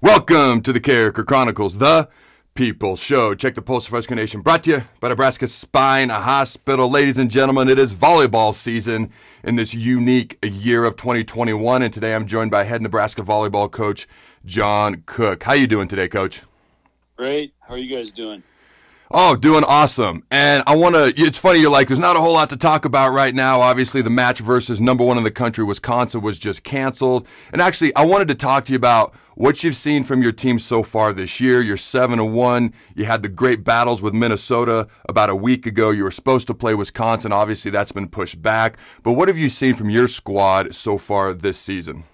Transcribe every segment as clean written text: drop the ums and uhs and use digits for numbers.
Welcome to the Carriker Chronicles, the People Show. Check the pulse of Husker Nation, brought to you by Nebraska Spine Hospital. Ladies and gentlemen, it is volleyball season in this unique year of 2021, and today I'm joined by head Nebraska volleyball coach John Cook. How you doing today, Coach? Great. How are you guys doing? Oh, doing awesome. And it's funny, you're like, there's not a whole lot to talk about right now. Obviously, the match versus number one in the country, Wisconsin, was just canceled. And actually, I wanted to talk to you about what you've seen from your team so far this year. You're 7-1. You had the great battles with Minnesota about a week ago. You were supposed to play Wisconsin. Obviously, that's been pushed back. But what have you seen from your squad so far this season?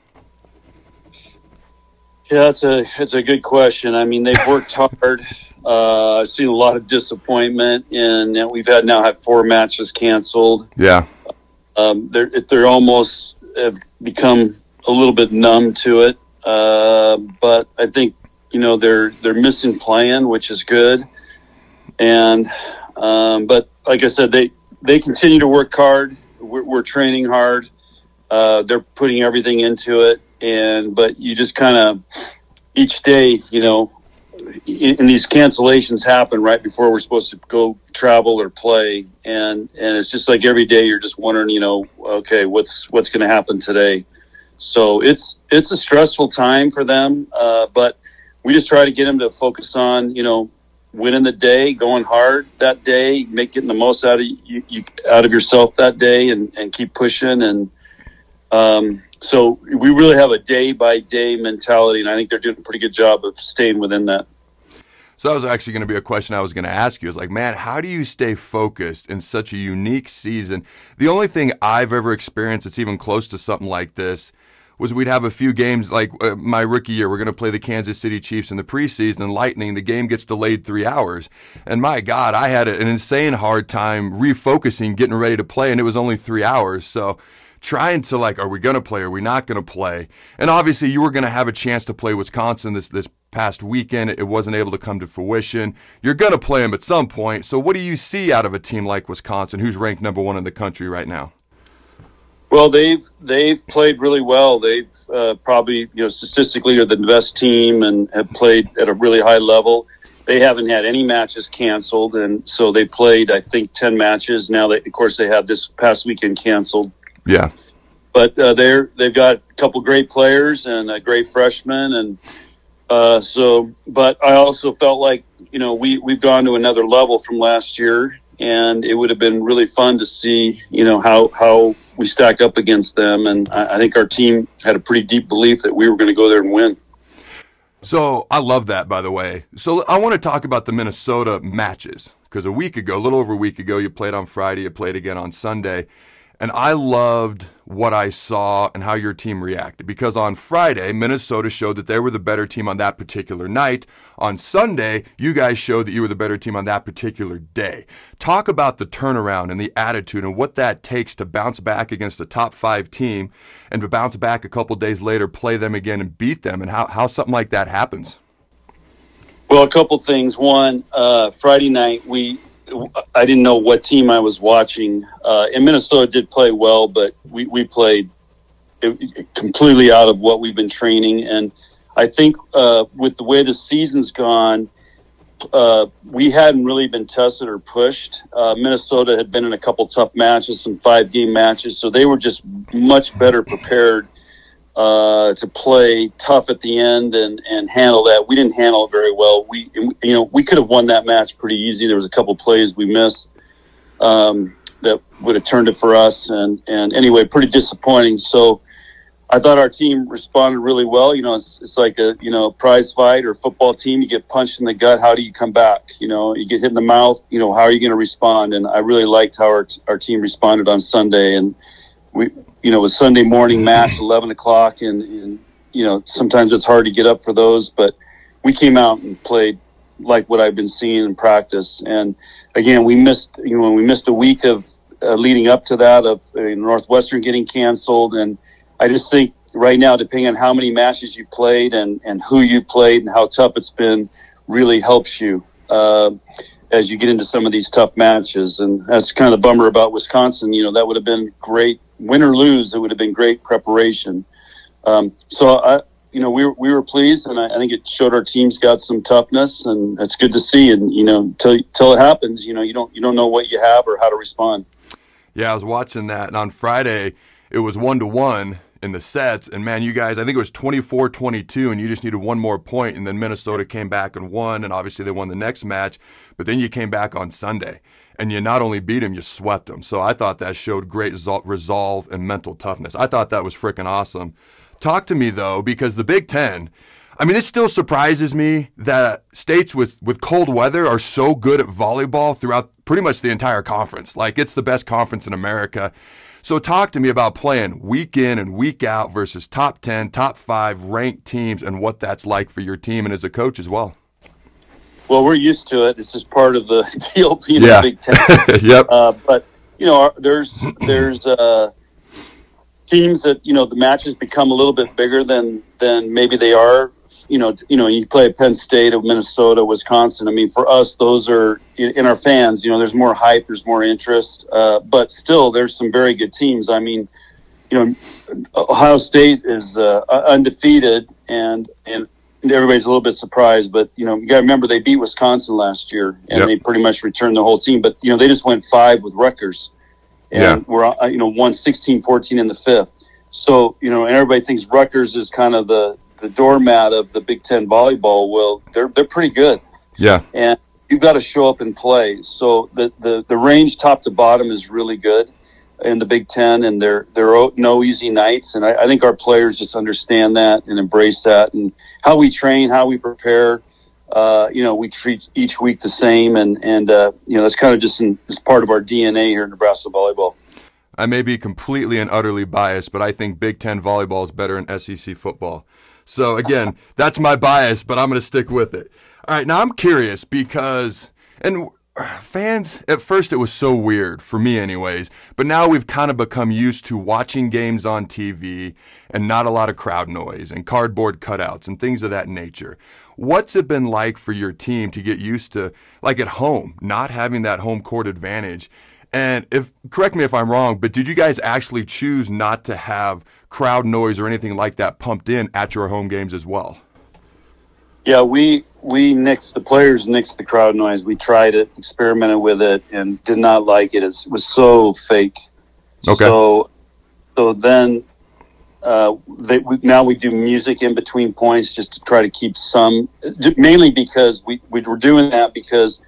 Yeah, it's a good question. I mean, they've worked hard. I've seen a lot of disappointment, and we've now had 4 matches canceled. Yeah. They're almost have become a little bit numb to it. But I think, they're missing plan, which is good. And, but like I said, they continue to work hard. We're training hard. They're putting everything into it. But you just kind of, each day, and these cancellations happen right before we're supposed to go travel or play. And it's just like every day you're just wondering, okay, what's going to happen today? So it's a stressful time for them. But we just try to get them to focus on, winning the day, going hard that day, getting the most out of yourself that day and keep pushing. And, so we really have a day-by-day mentality, and I think they're doing a pretty good job of staying within that. So that was actually going to be a question I was going to ask you. It's like, man, how do you stay focused in such a unique season? The only thing I've ever experienced that's even close to something like this was we'd have a few games, like my rookie year, we're going to play the Kansas City Chiefs in the preseason, and Lightning, the game gets delayed 3 hours. And my God, I had an insane hard time refocusing, getting ready to play, and it was only 3 hours. So trying to, are we going to play? Are we not going to play? And obviously you were going to have a chance to play Wisconsin this past weekend. It wasn't able to come to fruition. You're going to play them at some point. So what do you see out of a team like Wisconsin, who's ranked number 1 in the country right now? Well, they've played really well. They've probably, statistically are the best team and have played at a really high level. They haven't had any matches canceled, and so they played, I think, 10 matches. Now, of course, they have this past weekend canceled. Yeah. But they've got a couple great players and a great freshman. And but I also felt like, we've gone to another level from last year, and it would have been really fun to see, how we stack up against them. And I think our team had a pretty deep belief that we were going to go there and win. So I love that, by the way. So I want to talk about the Minnesota matches, because a little over a week ago, you played on Friday, you played again on Sunday. And I loved what I saw and how your team reacted, because on Friday, Minnesota showed that they were the better team on that particular night. On Sunday, you guys showed that you were the better team on that particular day. Talk about the turnaround and the attitude and what that takes to bounce back against a top 5 team and to bounce back a couple days later, play them again and beat them, and how something like that happens. Well, a couple things. One, Friday night, I didn't know what team I was watching. And Minnesota did play well, but we played completely out of what we've been training. And I think with the way the season's gone, we hadn't really been tested or pushed. Minnesota had been in a couple tough matches, some 5-game matches, so they were just much better prepared to play tough at the end and handle that. We didn't handle it very well. We could have won that match pretty easy. There was a couple plays we missed that would have turned it for us. And anyway, pretty disappointing. So I thought our team responded really well. It's like a prize fight or football team. You get punched in the gut. How do you come back? You get hit in the mouth. How are you going to respond? And I really liked how our team responded on Sunday. And it was Sunday morning match, 11 o'clock, and sometimes it's hard to get up for those, but we came out and played like what I've been seeing in practice. And again, we missed a week of leading up to that of Northwestern getting canceled. And I just think right now, depending on how many matches you played and who you played and how tough it's been, really helps you as you get into some of these tough matches. And that's kind of the bummer about Wisconsin. That would have been great. Win or lose, it would have been great preparation. So we were pleased, and I think it showed our team's got some toughness, and it's good to see. And till it happens, you don't know what you have or how to respond. Yeah, I was watching that, and on Friday it was 1-1 in the sets, and man, you guys, I think it was 24-22, and you just needed one more point, and then Minnesota came back and won, and obviously they won the next match, but then you came back on Sunday, and you not only beat them, you swept them. So I thought that showed great resolve and mental toughness. I thought that was freaking awesome. Talk to me, though, because the Big Ten, I mean, it still surprises me that states with cold weather are so good at volleyball throughout pretty much the entire conference. Like, it's the best conference in America. So talk to me about playing week in and week out versus top 10, top 5 ranked teams and what that's like for your team and as a coach as well. Well, we're used to it. It's just part of the deal being the Big Ten. Yep. But, there's teams that, the matches become a little bit bigger than maybe they are. You play Penn State or Minnesota, Wisconsin. I mean, for us, those are in our fans. There's more hype, there's more interest, but still, there's some very good teams. I mean, Ohio State is undefeated, and everybody's a little bit surprised. But you got to remember they beat Wisconsin last year, and they pretty much returned the whole team. But they just went 5 with Rutgers, and we're won 16-14 in the 5th. So and everybody thinks Rutgers is kind of the doormat of the Big Ten volleyball. Well, they're pretty good. Yeah. And you've got to show up and play. So the range top to bottom is really good in the Big Ten, and there are no easy nights. And I think our players just understand that and embrace that, and how we train, how we prepare. We treat each week the same, and that's kind of just it's part of our DNA here in Nebraska volleyball. I may be completely and utterly biased, but I think Big Ten volleyball is better than SEC football. So, again, that's my bias, but I'm going to stick with it. All right, now I'm curious because, and fans, at first it was so weird, for me anyways, but now we've kind of become used to watching games on TV and not a lot of crowd noise and cardboard cutouts and things of that nature. What's it been like for your team to get used to, like at home, not having that home court advantage? And correct me if I'm wrong, but did you guys actually choose not to have crowd noise or anything like that pumped in at your home games as well? Yeah, we nixed, the players nixed the crowd noise. We tried it, experimented with it, and did not like it. It was so fake. Okay. So then now we do music in between points just to try to keep some, mainly because we were doing that because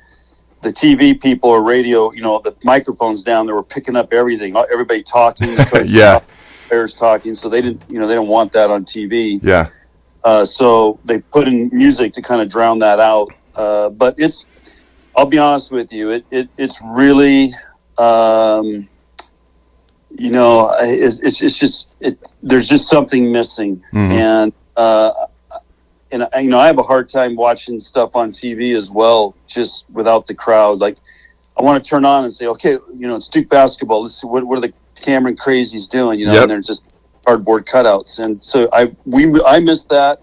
the TV people or radio, the microphones down there were picking up everything, everybody talking, players talking. So they don't want that on TV. Yeah. So they put in music to kind of drown that out. But I'll be honest with you, it's really, it's just, there's just something missing. Mm-hmm. And I have a hard time watching stuff on TV as well, just without the crowd. Like, I want to turn on and say, okay, it's Duke basketball. Let's see what are the Cameron crazies doing, and they're just cardboard cutouts. And so I miss that.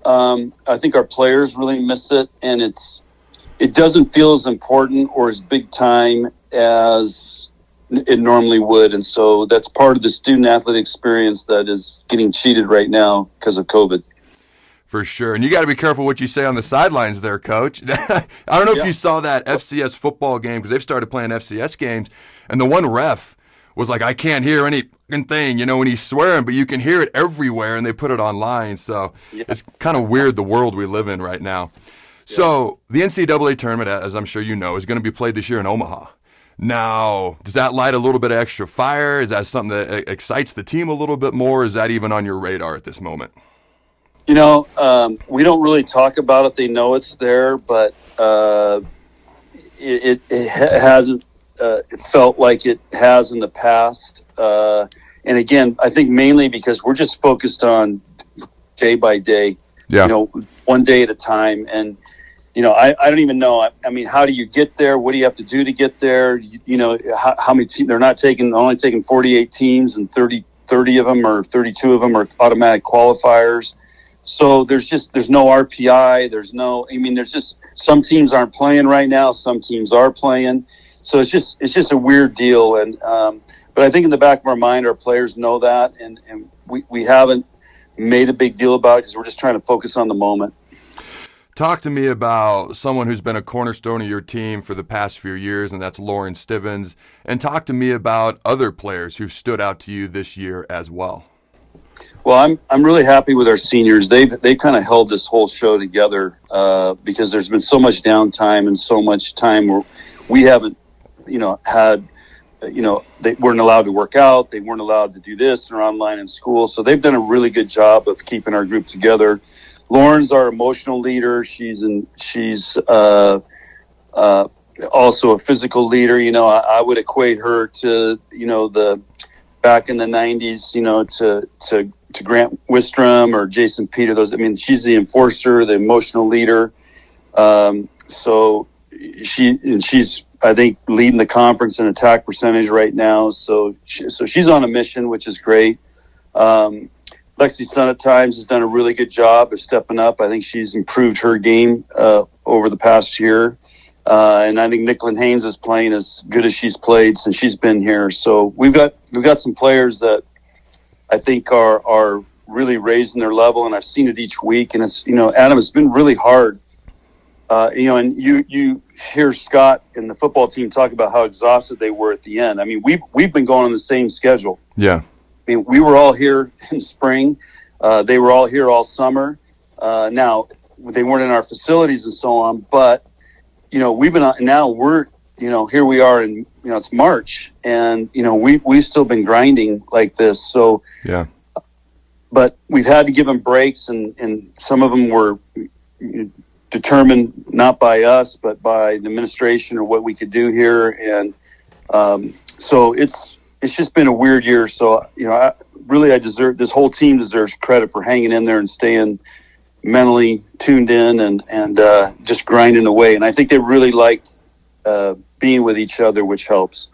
I think our players really miss it, and it doesn't feel as important or as big time as it normally would. And so that's part of the student athlete experience that is getting cheated right now because of COVID. For sure. And you got to be careful what you say on the sidelines there, Coach. I don't know if you saw that FCS football game, because they've started playing FCS games, and the one ref was like, I can't hear any thing, when he's swearing, but you can hear it everywhere, and they put it online. So it's kind of weird, the world we live in right now. Yeah. So the NCAA tournament, as I'm sure you know, is going to be played this year in Omaha. Now, does that light a little bit of extra fire? Is that something that excites the team a little bit more? Is that even on your radar at this moment? We don't really talk about it. They know it's there, but it hasn't felt like it has in the past. And again, I think mainly because we're just focused on day by day, one day at a time. And, I don't even know. I mean, how do you get there? What do you have to do to get there? How many teams? They're only taking 48 teams, and 30 of them or 32 of them are automatic qualifiers. So there's no RPI. There's just some teams aren't playing right now. Some teams are playing. So it's just a weird deal. And but I think in the back of our mind, our players know that, and we haven't made a big deal about because we're just trying to focus on the moment. Talk to me about someone who's been a cornerstone of your team for the past few years, and that's Lauren Stivens. And talk to me about other players who've stood out to you this year as well. Well, I'm really happy with our seniors. They've kind of held this whole show together because there's been so much downtime and so much time where we haven't, had, they weren't allowed to work out. They weren't allowed to do this. They're online in school. So they've done a really good job of keeping our group together. Lauren's our emotional leader. She's also a physical leader. I would equate her to, the back in the 90s, to Grant Wistrom or Jason Peter. She's the enforcer, the emotional leader. So she's, I think, leading the conference in attack percentage right now. So she's on a mission, which is great. Lexi Sun at times has done a really good job of stepping up. I think she's improved her game over the past year. And I think Nicklin Haynes is playing as good as she's played since she's been here. So we've got some players that I think are really raising their level, and I've seen it each week. And it's, Adam, it's been really hard. And you hear Scott and the football team talk about how exhausted they were at the end. We've been going on the same schedule. Yeah. We were all here in spring. They were all here all summer. Now they weren't in our facilities and so on, but we've been now we're here we are in it's March, and we've still been grinding like this. So yeah, but we've had to give them breaks, and some of them were determined not by us but by the administration or what we could do here, and so it's just been a weird year. So this whole team deserves credit for hanging in there and staying mentally tuned in and just grinding away. And I think they really liked being with each other, which helps.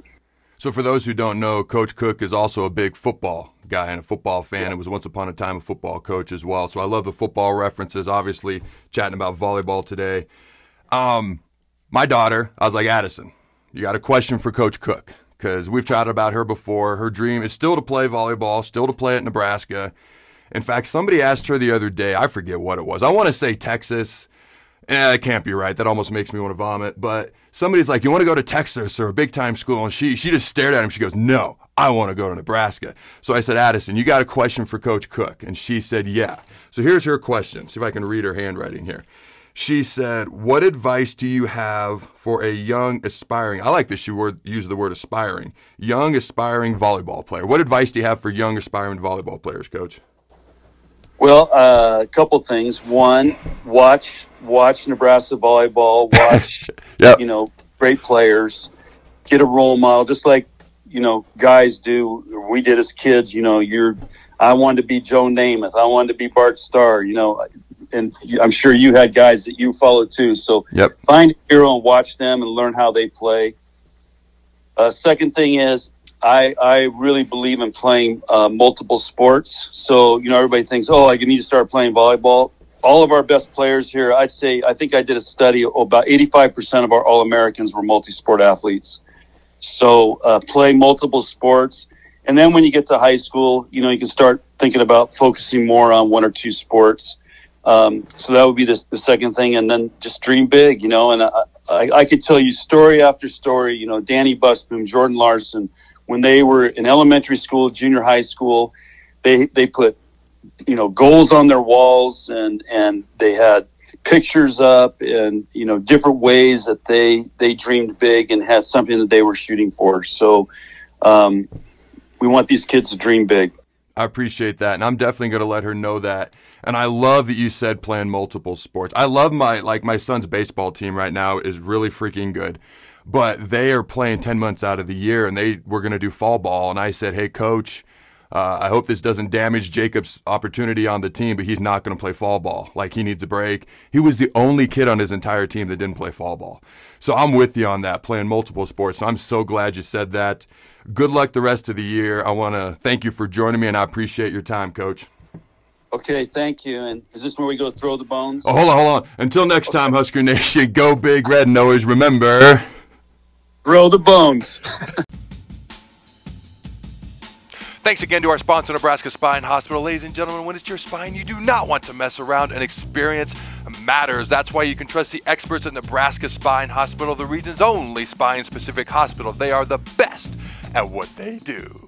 So for those who don't know, Coach Cook is also a big football guy and a football fan. Yeah. It was once upon a time a football coach as well. So I love the football references, obviously chatting about volleyball today. My daughter, I was like, Addison, you got a question for Coach Cook? Because we've chatted about her before. Her dream is still to play volleyball, still to play at Nebraska. In fact, somebody asked her the other day, I forget what it was. I want to say Texas. That can't be right. That almost makes me want to vomit. But somebody's like, you want to go to Texas or a big-time school? And she just stared at him. She goes, no, I want to go to Nebraska. So I said, Addison, you got a question for Coach Cook? And she said, yeah. So here's her question. See if I can read her handwriting here. She said, what advice do you have for a young aspiring, I like that she used the word aspiring, young aspiring volleyball player? What advice do you have for young aspiring volleyball players, Coach? Well, a couple things. One, watch Nebraska volleyball, watch, yep. Great players, get a role model, just like, guys do, we did as kids. I wanted to be Joe Namath. I wanted to be Bart Starr, and I'm sure you had guys that you followed too. So yep. Find a hero and watch them and learn how they play. Second thing is, I really believe in playing multiple sports. So, everybody thinks, I need to start playing volleyball. All of our best players here, I think I did a study, about 85% of our All-Americans were multi-sport athletes. So play multiple sports. And then when you get to high school, you can start thinking about focusing more on one or two sports. So that would be the second thing. And then just dream big, and I could tell you story after story, Danny Busboom, Jordan Larson, when they were in elementary school, junior high school, they put, goals on their walls and they had pictures up and, different ways that they dreamed big and had something that they were shooting for. So we want these kids to dream big. I appreciate that, and I'm definitely going to let her know that. And I love that you said playing multiple sports. I love my son's baseball team right now is really freaking good, but they are playing 10 months out of the year, and they were going to do fall ball. And I said, hey, Coach, I hope this doesn't damage Jacob's opportunity on the team, but he's not going to play fall ball. He needs a break. He was the only kid on his entire team that didn't play fall ball. So I'm with you on that, playing multiple sports. So I'm so glad you said that. Good luck the rest of the year. I want to thank you for joining me, and I appreciate your time, Coach. Okay, thank you. And is this where we go throw the bones? Oh, hold on. Until next time, Husker Nation, go big, red, and always remember, throw the bones. Thanks again to our sponsor, Nebraska Spine Hospital. Ladies and gentlemen, when it's your spine, you do not want to mess around, and experience matters. That's why you can trust the experts at Nebraska Spine Hospital, the region's only spine-specific hospital. They are the best at what they do.